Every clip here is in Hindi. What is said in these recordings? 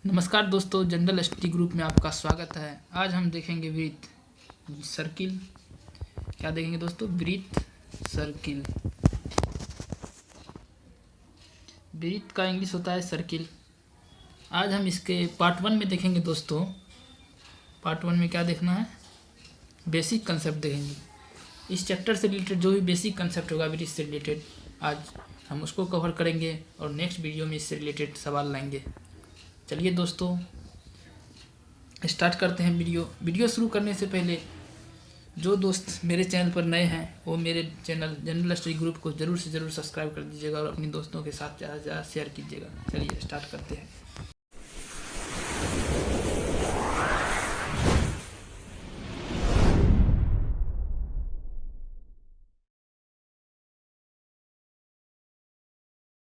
नमस्कार दोस्तों, जनरल स्टडी ग्रुप में आपका स्वागत है। आज हम देखेंगे वृत्त सर्किल। क्या देखेंगे दोस्तों? वृत्त सर्किल। वृत्त का इंग्लिश होता है सर्किल। आज हम इसके पार्ट 1 में देखेंगे दोस्तों। पार्ट 1 में क्या देखना है? बेसिक कंसेप्ट देखेंगे। इस चैप्टर से रिलेटेड जो भी बेसिक कंसेप्ट होगा वृत्त से रिलेटेड, आज हम उसको कवर करेंगे और नेक्स्ट वीडियो में इससे रिलेटेड सवाल लाएंगे। चलिए दोस्तों स्टार्ट करते हैं वीडियो शुरू करने से पहले जो दोस्त मेरे चैनल पर नए हैं वो मेरे चैनल जनरल स्टडी ग्रुप को ज़रूर से ज़रूर सब्सक्राइब कर दीजिएगा और अपने दोस्तों के साथ ज़्यादा से ज़्यादा शेयर कीजिएगा। चलिए स्टार्ट करते हैं।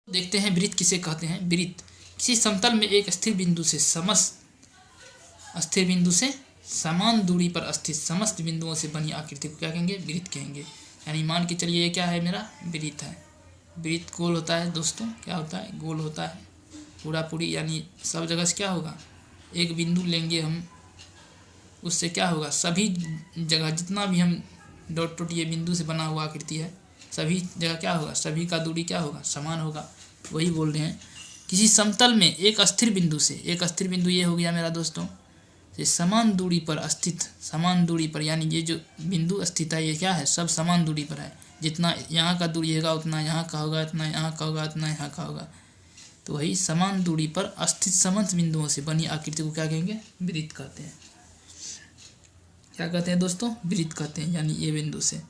देखते हैं वृत्त किसे कहते हैं। वृत्त किसी समतल में एक स्थिर बिंदु से समान दूरी पर स्थित समस्त बिंदुओं से बनी आकृति को क्या कहेंगे? वृत्त कहेंगे। यानी मान के चलिए ये क्या है? मेरा वृत्त है। वृत्त गोल होता है दोस्तों। क्या होता है? गोल होता है पूरा पूरी, यानी सब जगह से क्या होगा? एक बिंदु लेंगे हम, उससे क्या होगा? सभी जगह जितना भी हम डॉट ये बिंदु से बना हुआ आकृति है, सभी जगह क्या होगा? सभी का दूरी क्या होगा? समान होगा। वही बोल रहे हैं किसी समतल में एक स्थिर बिंदु से, एक स्थिर बिंदु ये हो गया मेरा दोस्तों, ये समान दूरी पर स्थित, समान दूरी पर, यानी ये जो बिंदु स्थित है ये क्या है? सब समान दूरी पर है। जितना यहाँ का दूरी होगा उतना यहाँ का होगा, इतना यहाँ का होगा, इतना यहाँ का होगा। तो वही समान दूरी पर स्थित समस्त बिंदुओं से बनी आकृति को क्या कहेंगे? वृत्त कहते हैं। क्या कहते हैं दोस्तों? वृत्त कहते हैं। यानी ये बिंदु से,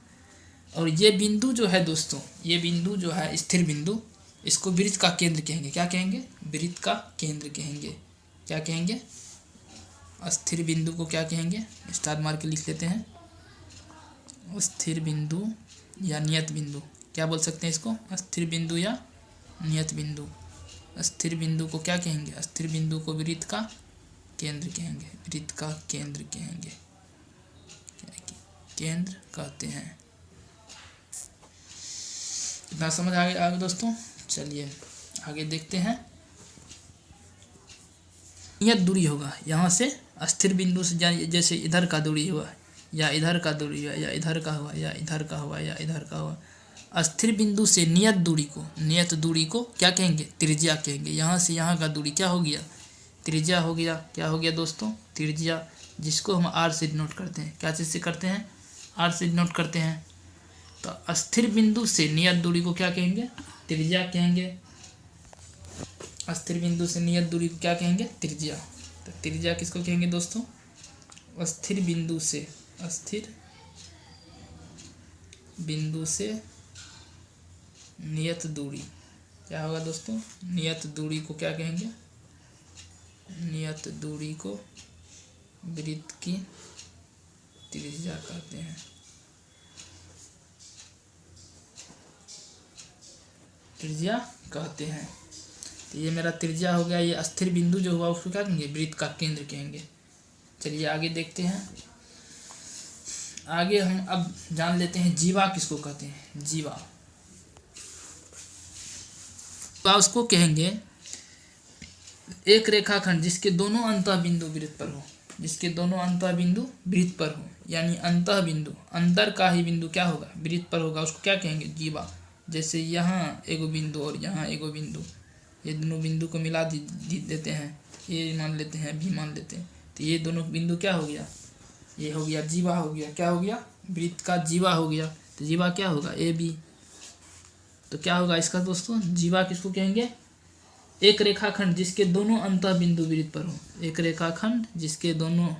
और ये बिंदु जो है दोस्तों, ये बिंदु जो है स्थिर बिंदु, इसको वृत्त का केंद्र कहेंगे। क्या कहेंगे? वृत्त का केंद्र कहेंगे। क्या कहेंगे? स्थिर बिंदु को क्या कहेंगे? स्टार मार के लिख लेते हैं। स्थिर बिंदु या नियत बिंदु, क्या बोल सकते हैं इसको? स्थिर बिंदु या नियत बिंदु। स्थिर बिंदु को क्या कहेंगे? स्थिर बिंदु को वृत्त का केंद्र कहेंगे। वृत्त का केंद्र कहेंगे, केंद्र कहते हैं। इतना समझ आ गया दोस्तों? चलिए आगे देखते हैं। नियत दूरी होगा यहाँ से स्थिर बिंदु से, जैसे इधर का दूरी हुआ या इधर का दूरी हुआ या इधर का हुआ या इधर का हुआ या इधर का हुआ, स्थिर बिंदु से नियत दूरी को क्या कहेंगे? त्रिज्या कहेंगे। यहाँ से यहाँ का दूरी क्या हो गया? त्रिज्या हो गया। क्या हो गया दोस्तों? त्रिज्या, जिसको हम आर से डिनोट करते हैं। क्या चीज़ से करते हैं? आर से डिनोट करते हैं। तो स्थिर बिंदु से नियत दूरी को क्या कहेंगे? त्रिज्या कहेंगे। स्थिर बिंदु से नियत दूरी को क्या कहेंगे? त्रिज्या। तो त्रिज्या किसको कहेंगे दोस्तों? स्थिर बिंदु से नियत दूरी क्या होगा दोस्तों? नियत दूरी को क्या कहेंगे? नियत दूरी को वृत्त की त्रिज्या कहते हैं। त्रिज्या कहते हैं। तो ये मेरा त्रिज्या हो गया। ये स्थिर बिंदु जो हुआ उसको क्या कहेंगे? वृत्त का केंद्र कहेंगे। चलिए आगे देखते हैं। आगे हम अब जान लेते हैं जीवा किसको कहते हैं। जीवा उसको कहेंगे एक रेखाखंड जिसके दोनों अंतः बिंदु वृत्त पर हो, जिसके दोनों अंतः बिंदु वृत्त पर हो, यानी अंतः बिंदु, अंदर का ही बिंदु क्या होगा? वृत्त पर होगा। उसको क्या कहेंगे? जीवा। जैसे यहाँ एगो बिंदु और यहाँ एगो बिंदु, ये दोनों बिंदु को मिला देते हैं, ए मान लेते हैं, बी मान लेते हैं, तो ये दोनों बिंदु क्या हो गया? ये हो गया जीवा हो गया। क्या हो गया? वृत्त का जीवा हो गया। तो जीवा क्या होगा? A B. तो क्या होगा इसका दोस्तों? जीवा किसको कहेंगे? एक रेखाखंड जिसके दोनों अंतः बिंदु वृत्त पर हो। एक रेखाखंड जिसके दोनों,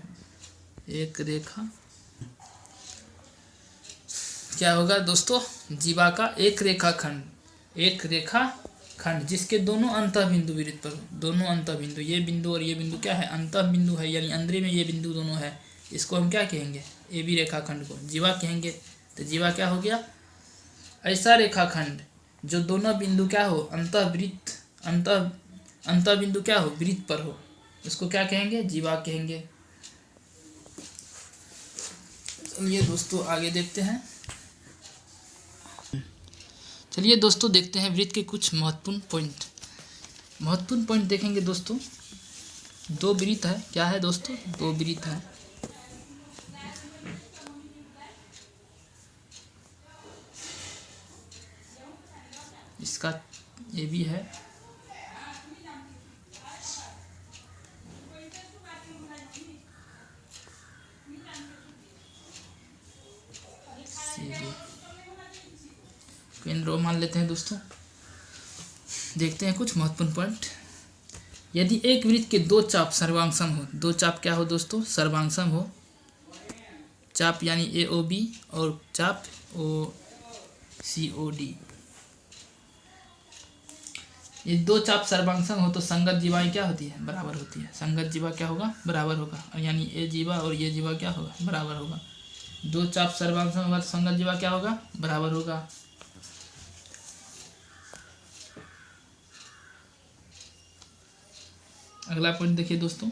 एक रेखा क्या होगा दोस्तों? जीवा का एक रेखाखंड जिसके दोनों अंतः बिंदु वृत्त पर हो। दोनों अंतः बिंदु, ये बिंदु और ये बिंदु क्या है? अंतः बिंदु है, यानी अंदर में ये बिंदु दोनों है। इसको हम क्या कहेंगे? ए बी रेखाखंड को जीवा कहेंगे। तो जीवा क्या हो गया? ऐसा रेखाखंड जो दोनों बिंदु क्या हो? अंतः बिंदु क्या हो? वृत्त पर हो, इसको क्या कहेंगे? जीवा कहेंगे। चलिए दोस्तों आगे देखते हैं। चलिए दोस्तों देखते हैं वृत्त के कुछ महत्वपूर्ण पॉइंट देखेंगे दोस्तों। दो वृत्त है, क्या है दोस्तों, दो वृत्त है। इसका ये भी है, केंद्र मान लेते हैं दोस्तों। देखते हैं कुछ महत्वपूर्ण पॉइंट। यदि एक वृत्त के दो चाप सर्वांगसम हो, दो चाप क्या हो दोस्तों, सर्वांगसम हो, चाप यानी AOB और चाप OCOD, ये दो चाप सर्वांगसम हो तो संगत जीवाएं क्या होती है, बराबर होती है। संगत जीवा क्या होगा, बराबर होगा, और यानी ये जीवा और ये जीवा क्या होगा, बराबर होगा। दो चाप सर्वांगसम होगा तो संगत जीवा क्या होगा, बराबर होगा। अगला पॉइंट देखिए दोस्तों,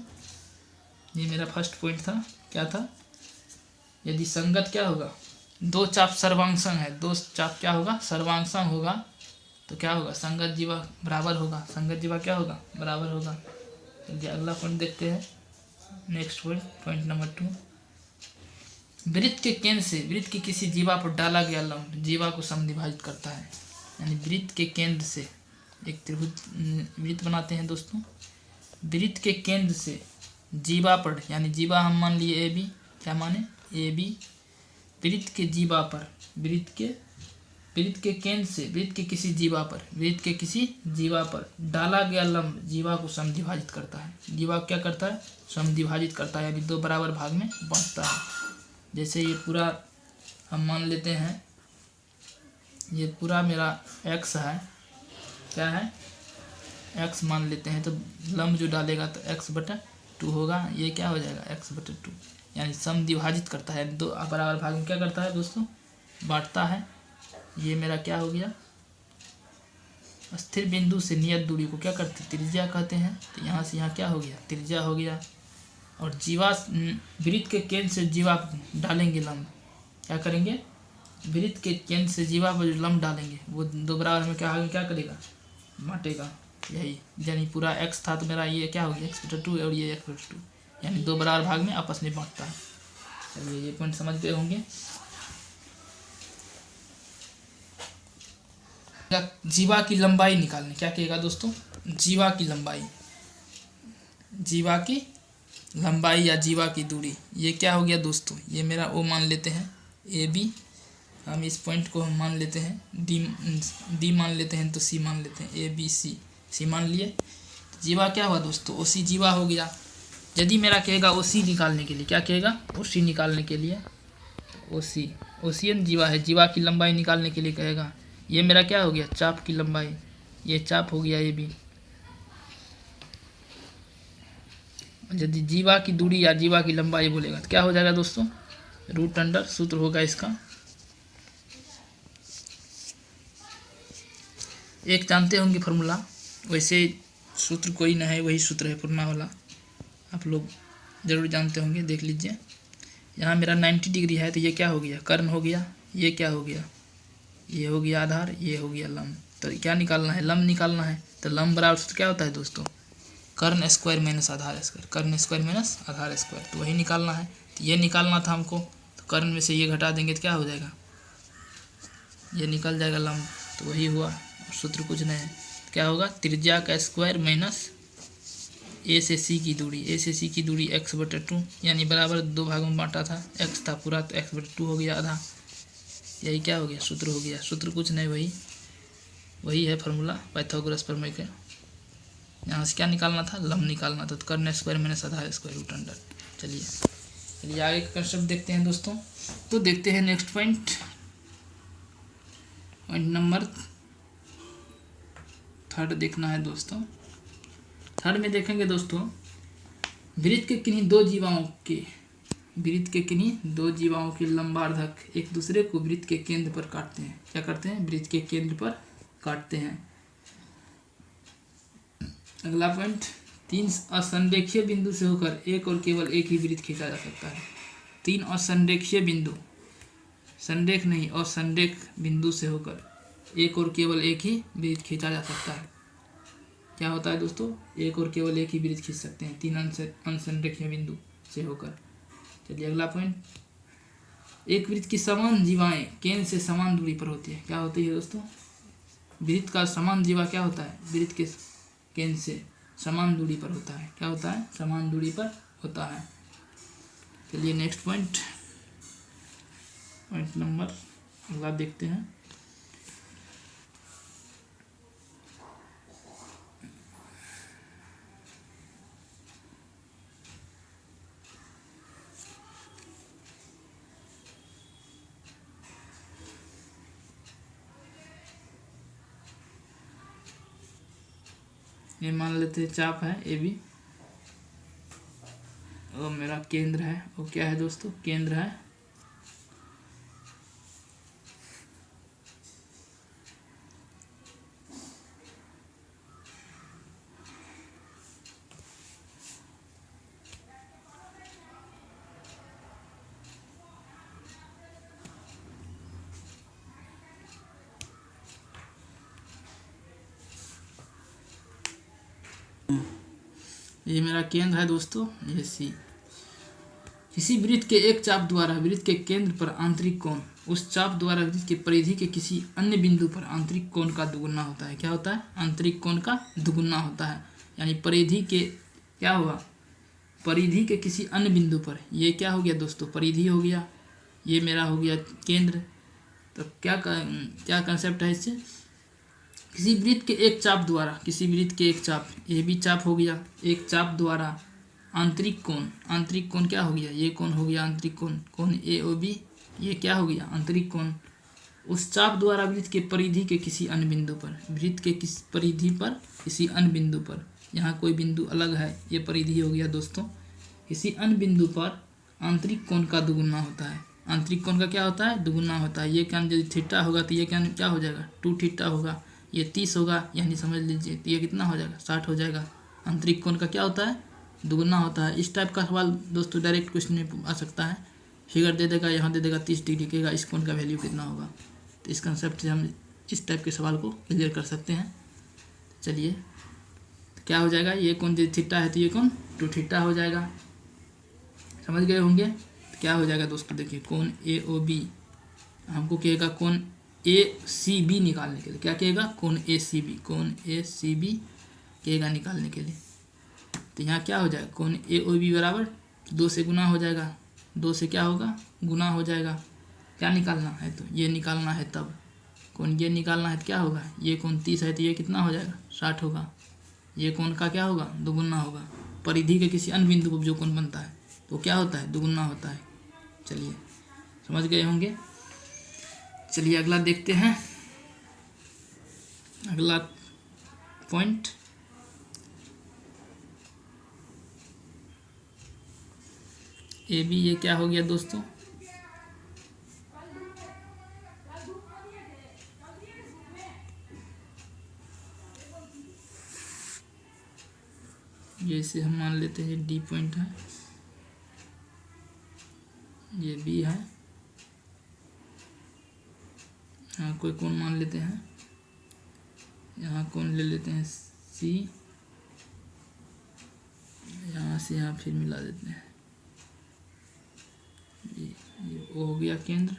ये मेरा फर्स्ट पॉइंट था, क्या था, यदि संगत क्या होगा, दो चाप सर्वांगसम है, दो चाप क्या होगा, सर्वांगसम होगा, तो क्या होगा, संगत जीवा बराबर होगा। संगत जीवा क्या होगा, बराबर होगा। चलिए अगला पॉइंट देखते हैं, नेक्स्ट पॉइंट, पॉइंट नंबर 2। वृत्त के केंद्र से वृत्त की किसी जीवा पर डाला गया लंब जीवा को समद्विभाजित करता है। यानी वृत्त के केंद्र से एक त्रिभुज वृत्त बनाते हैं दोस्तों। वृत्त के केंद्र से जीवा पर, यानी जीवा हम मान लिए AB, क्या माने, AB, वृत्त के जीवा पर, वृत्त के केंद्र से वृत्त के किसी जीवा पर डाला गया लंब जीवा को समद्विभाजित करता है। जीवा क्या करता है, समद्विभाजित करता है, यानी दो बराबर भाग में बांटता है। जैसे ये पूरा हम मान लेते हैं, ये पूरा मेरा x है, क्या है, x मान लेते हैं, तो लंब जो डालेगा तो x/2 होगा, ये क्या हो जाएगा, x/2, यानी समद्विभाजित करता है, दो बराबर भाग में क्या करता है दोस्तों, बांटता है। ये मेरा क्या हो गया, स्थिर बिंदु से नियत दूरी को क्या करते हैं, त्रिज्या कहते हैं। तो यहाँ से यहाँ क्या हो गया, त्रिज्या हो गया। और जीवा वृत्त के केंद्र से जीवा डालेंगे लंब, क्या करेंगे, वृत्त के केंद्र से जीवा पर जो लंब डालेंगे वो दो बराबर में क्या करेगा, बांटेगा। यही यानी पूरा x था तो मेरा ये क्या हो गया, x/2 और ये x/2, यानी दो बराबर भाग में आपस में बांटता है। चलिए ये पॉइंट समझ गए होंगे। जीवा की लंबाई निकालने, क्या कहेगा दोस्तों, जीवा की लंबाई या जीवा की दूरी, ये क्या हो गया दोस्तों, ये मेरा O मान लेते हैं, AB, हम इस पॉइंट को हम मान लेते हैं, D मान लेते हैं, तो C मान लेते हैं, ABC मान लिए। जीवा क्या हुआ दोस्तों, OC जीवा हो गया। यदि मेरा कहेगा OC निकालने के लिए, क्या कहेगा, OC निकालने के लिए, OCN जीवा है, जीवा की लंबाई निकालने के लिए कहेगा। ये मेरा क्या हो गया, चाप की लंबाई, ये चाप हो गया AB। यदि जीवा की दूरी या जीवा की लंबाई बोलेगा तो क्या हो जाएगा दोस्तों, √अंडर, सूत्र होगा इसका, एक जानते होंगे फॉर्मूला, वैसे सूत्र कोई ना है, वही सूत्र है पुराना वाला, आप लोग जरूर जानते होंगे, देख लीजिए। यहाँ मेरा 90 डिग्री है तो ये क्या हो गया, कर्ण हो गया, ये क्या हो गया, ये हो गया आधार, ये हो गया लंब। तो क्या निकालना है, लंब निकालना है। तो लंब बराबर सूत्र क्या होता है दोस्तों, कर्ण स्क्वायर माइनस आधार स्क्वायर, कर्ण स्क्वायर माइनस आधार स्क्वायर, तो वही निकालना है। तो ये निकालना था हमको, तो कर्ण में से ये घटा देंगे तो क्या हो जाएगा, ये निकल जाएगा लंब, तो वही हुआ, सूत्र कुछ नहीं है। क्या होगा, त्रिज्या का स्क्वायर माइनस A से C की दूरी, A से C की दूरी x/2, यानी बराबर दो भागों में बांटा था, x था पूरा तो x/2 हो गया आधा, यही क्या हो गया, सूत्र हो गया। सूत्र कुछ नहीं, वही है फार्मूला पाइथागोरस प्रमेय का। यहाँ से क्या निकालना था, लंब निकालना था, तो कर्ण स्क्वायर माइनस आधार स्क्वायर √अंडर। चलिए आगे का कंसेप्ट देखते हैं दोस्तों। तो देखते हैं नेक्स्ट पॉइंट नंबर 3 देखना है दोस्तों। 3 में देखेंगे दोस्तों, वृत्त के किन्हीं दो जीवाओं के लंबार्धक एक दूसरे को वृत्त के केंद्र पर काटते हैं। क्या करते हैं, वृत्त के केंद्र पर काटते हैं। अगला पॉइंट, 3 असंरेखीय बिंदु से होकर एक और केवल एक ही वृत्त खींचा जा सकता है। 3 असंरेखीय बिंदु, संरेख नहीं असंरेख बिंदु से होकर एक और केवल एक ही वृत्त खींचा जा सकता है। क्या होता है दोस्तों, एक और केवल एक ही वृत्त खींच सकते हैं 3 अनसंरेखीय बिंदु से होकर। चलिए अगला पॉइंट, एक वृत्त की समान जीवाएं केंद्र से समान दूरी पर होती है। क्या होती है दोस्तों, वृत्त का समान जीवा क्या होता है, वृत्त के केंद्र से समान दूरी पर होता है। क्या होता है, समान दूरी पर होता है। चलिए नेक्स्ट पॉइंट नंबर अगला देखते हैं। ये मान लेते हैं चाप है ए बी, और मेरा केंद्र है, वो क्या है दोस्तों, केंद्र है। ये मेरा केंद्र है दोस्तों, ये सी। किसी वृत्त के एक चाप द्वारा वृत्त के केंद्र पर आंतरिक कोण उस चाप द्वारा वृत्त के परिधि के किसी अन्य बिंदु पर आंतरिक कोण का दुगुना होता है। क्या होता है, आंतरिक कोण का दुगुना होता है। यानी परिधि के क्या हुआ, परिधि के किसी अन्य बिंदु पर, ये क्या हो गया दोस्तों, परिधि हो गया, ये मेरा हो गया केंद्र। तो क्या कंसेप्ट है इससे, किसी वृत्त के एक चाप द्वारा, किसी वृत्त के एक चाप, ये भी चाप हो गया, एक चाप द्वारा आंतरिक कोण क्या हो गया, ये कोण हो गया आंतरिक कोण ए ओ बी, ये क्या हो गया आंतरिक कोण। उस चाप द्वारा वृत्त के परिधि के किसी अन्य बिंदु पर, वृत्त के किस परिधि पर, किसी अन्य बिंदु पर, यहाँ कोई बिंदु अलग है, ये परिधि हो गया दोस्तों, किसी अन्य बिंदु पर आंतरिक कोण का दुगुना होता है। आंतरिक कोण का क्या होता है, दुगुना होता है। ये क्या, यदि थीटा होगा तो ये क्या हो जाएगा, 2 थीटा होगा, ये 30 होगा, यानी समझ लीजिए तो ये कितना हो जाएगा, 60 हो जाएगा। आंतरिक कोण का क्या होता है, दुगुना होता है। इस टाइप का सवाल दोस्तों डायरेक्ट क्वेश्चन में आ सकता है, फिगर दे देगा, यहाँ दे देगा 30 डिग्री कहेगा, इस कोण का वैल्यू कितना होगा। तो इस कंसेप्ट से हम इस टाइप के सवाल को क्लियर कर सकते हैं। चलिए क्या हो जाएगा, ये कोण यदि थीटा है तो ये कोण 2 थीटा हो जाएगा, समझ गए होंगे। तो क्या हो जाएगा दोस्तों, देखिए कोण ए ओ बी, हमको कहेगा कोण ए सी बी निकालने के लिए, क्या कहेगा, कोण ए सी बी, कोण ए सी बी कहेगा निकालने के लिए। तो यहाँ क्या हो जाएगा, कोण ए ओ बी बराबर 2 से गुना हो जाएगा, 2 से क्या होगा, गुना हो जाएगा। क्या निकालना है, तो ये निकालना है, तब कोण ये निकालना है तो क्या होगा, ये कोण 30 है तो ये कितना हो जाएगा, 60 होगा। ये कोण का क्या होगा, दुगुना होगा। परिधि के किसी अन्य बिंदु पर जो कोण बनता है तो क्या होता है, दुगुना होता है। चलिए समझ गए होंगे। चलिए अगला देखते हैं, अगला पॉइंट, ए बी, ये क्या हो गया दोस्तों, ये इसे हम मान लेते हैं डी पॉइंट है, ये बी है, यहाँ कोई कोण मान लेते हैं, यहाँ कोण ले लेते हैं सी, यहाँ से यहाँ फिर मिला देते हैं, ये ओ हो गया केंद्र।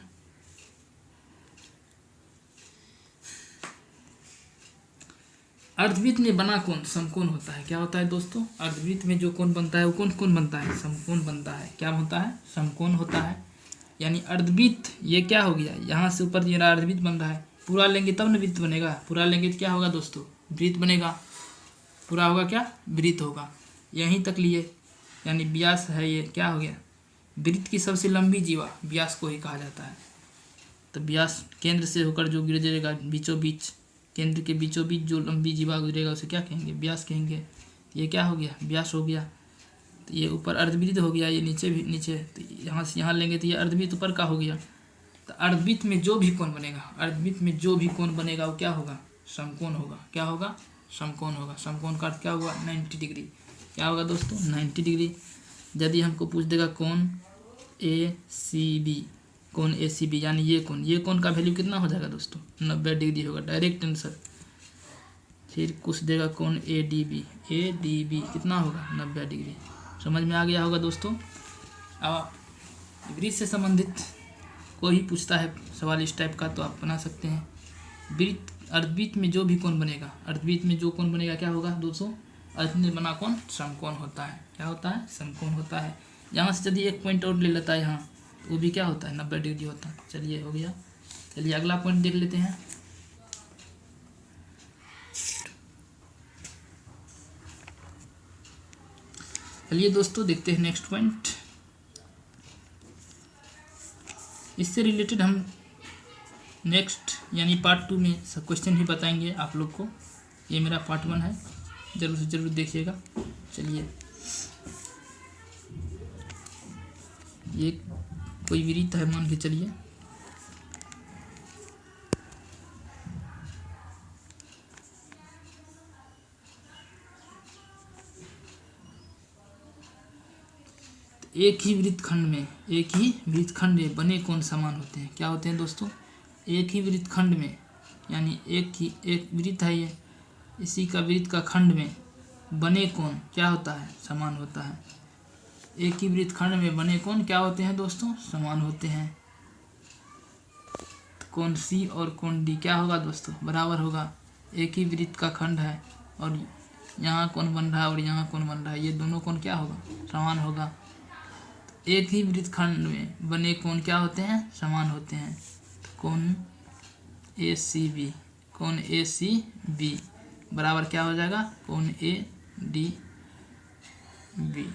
अर्धवृत्त में बना कोण समकोण होता है। क्या होता है दोस्तों, अर्धवृत्त में जो कोण बनता है वो कौन बनता है, समकोण बनता है। क्या होता है, समकोण होता है। यानी अर्धवृत्त ये क्या हो गया, यहाँ से ऊपर ये अर्धवृत्त बन रहा है, पूरा लेंगे तब न वृत्त बनेगा, पूरा लेंगे तो क्या होगा दोस्तों, वृत्त बनेगा, पूरा होगा क्या, वृत्त होगा। यहीं तक लिए, यानी व्यास है, ये क्या हो गया, वृत्त की सबसे लंबी जीवा व्यास को ही कहा जाता है। तो व्यास केंद्र से होकर जो गुजरेगा बीचों बीच, केंद्र के बीचों बीच जो लंबी जीवा गुजरेगा उसे क्या कहेंगे, व्यास कहेंगे। ये क्या हो गया, व्यास हो गया। तो ये ऊपर अर्धवृत्त हो गया, ये नीचे भी नीचे, तो यहाँ से यहाँ लेंगे तो ये अर्धवृत्त ऊपर का हो गया। तो अर्धवृत्त में जो भी कोण बनेगा, अर्धवृत्त में जो भी कोण बनेगा वो क्या होगा, समकोण होगा। क्या होगा, समकोण होगा। समकोण का अर्थ क्या होगा, 90 डिग्री। क्या होगा दोस्तों, 90 डिग्री। यदि हमको पूछ देगा कोण ए सी बी, कोण ए सी बी, यानी ये कोण का वैल्यू कितना हो जाएगा दोस्तों, 90 डिग्री होगा, डायरेक्ट आंसर। फिर कुछ देगा कोण ए डी बी कितना होगा 90 डिग्री। समझ में आ गया होगा दोस्तों। अब वृत्त से संबंधित कोई पूछता है सवाल इस टाइप का तो आप बना सकते हैं। वृत्त अर्धवृत्त में जो भी कोण बनेगा, अर्धवृत्त में जो कोण बनेगा क्या होगा दोस्तों, अर्ध में बना कोण समकोण होता है। क्या होता है, समकोण होता है। यहाँ से यदि एक पॉइंट और ले लेता है यहाँ, तो वो भी क्या होता है 90 डिग्री होता है। चलिए हो गया। चलिए अगला पॉइंट देख लेते हैं। चलिए दोस्तों देखते हैं नेक्स्ट पॉइंट। इससे रिलेटेड हम नेक्स्ट यानी पार्ट 2 में सब क्वेश्चन भी बताएंगे आप लोग को। ये मेरा पार्ट 1 है, जरूर से जरूर देखिएगा। चलिए, ये कोई वृत्त है मान के चलिए, एक ही वृत्तखंड में बने कोण समान होते हैं। क्या होते हैं दोस्तों, एक ही वृत्तखंड में, यानी एक वृत्त है ये, इसी का वृत्त का खंड में बने कोण क्या होता है, समान होता है। एक ही वृत्तखंड में बने कोण क्या होते हैं दोस्तों, समान होते हैं। कोण सी और कोण डी क्या होगा दोस्तों, बराबर होगा। एक ही वृत्त का खंड है और यहाँ कोण बन रहा है और यहाँ कोण बन रहा है, ये दोनों कोण क्या होगा, समान होगा। एक ही वृत्तखंड में बने कोण क्या होते हैं, समान होते हैं। कोण ए सी बी बराबर क्या हो जाएगा, कोण ए डी बी।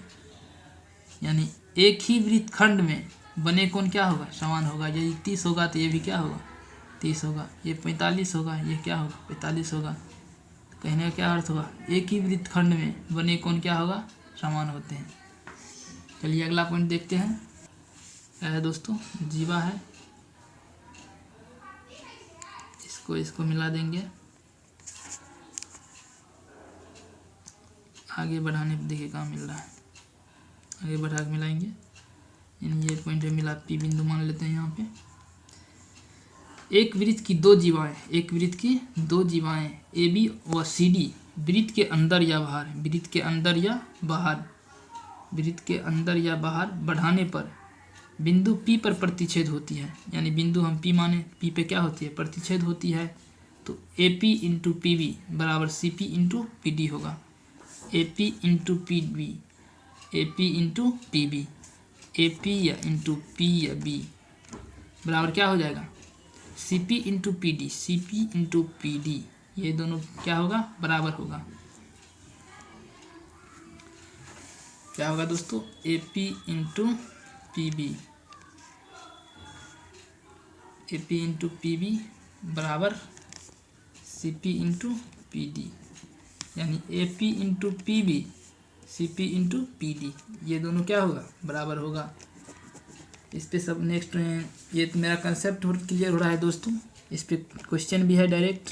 यानी एक ही वृत्तखंड में बने कोण क्या होगा, समान होगा। यदि 30 होगा तो ये भी क्या होगा, 30 होगा। ये 45 होगा, ये क्या होगा, 45 होगा। कहने का क्या अर्थ होगा, एक ही वृत्तखंड में बने कोण क्या होगा, समान होते हैं। चलिए अगला पॉइंट देखते हैं। क्या है दोस्तों, जीवा है, इसको मिला देंगे। आगे बढ़ाने पर देखिए कहाँ मिल रहा है, आगे बढ़ा के मिलाएंगे। ये पॉइंट मिला, पी बिंदु मान लेते हैं यहाँ पे। एक वृत्त की दो जीवाएं ए बी व सी डी वृत्त के अंदर या बाहर बढ़ाने पर बिंदु P पर प्रतिच्छेद होती है। यानी बिंदु हम P माने, P पे क्या होती है, प्रतिच्छेद होती है। तो AP इंटू पी बी बराबर CP इंटू पी डी होगा। AP into P B, AP या इंटू P या B बराबर क्या हो जाएगा, CP इंटू पी डी। ये दोनों क्या होगा, बराबर होगा। क्या होगा दोस्तों, AP इंटू पी बी बराबर CP इंटू पी डी। यानी AP into P B, CP into P D, ये दोनों क्या होगा, बराबर होगा। इस पे सब नेक्स्ट, ये तो मेरा कंसेप्ट क्लियर हो रहा है दोस्तों। इस पे क्वेश्चन भी है, डायरेक्ट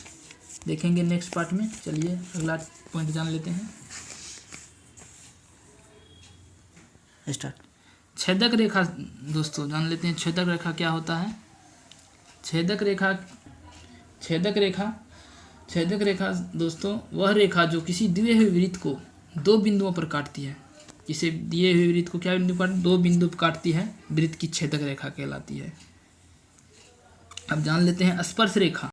देखेंगे नेक्स्ट पार्ट में। चलिए अगला पॉइंट जान लेते हैं। स्टार्ट। छेदक रेखा दोस्तों जान लेते हैं। छेदक रेखा क्या होता है, छेदक रेखा दोस्तों वह रेखा जो किसी दिए हुए वृत्त को दो बिंदुओं पर काटती है। किसी दिए हुए वृत्त को क्या बिंदु पर, दो बिंदु पर काटती है, वृत्त की छेदक रेखा कहलाती है। अब जान लेते हैं स्पर्श रेखा।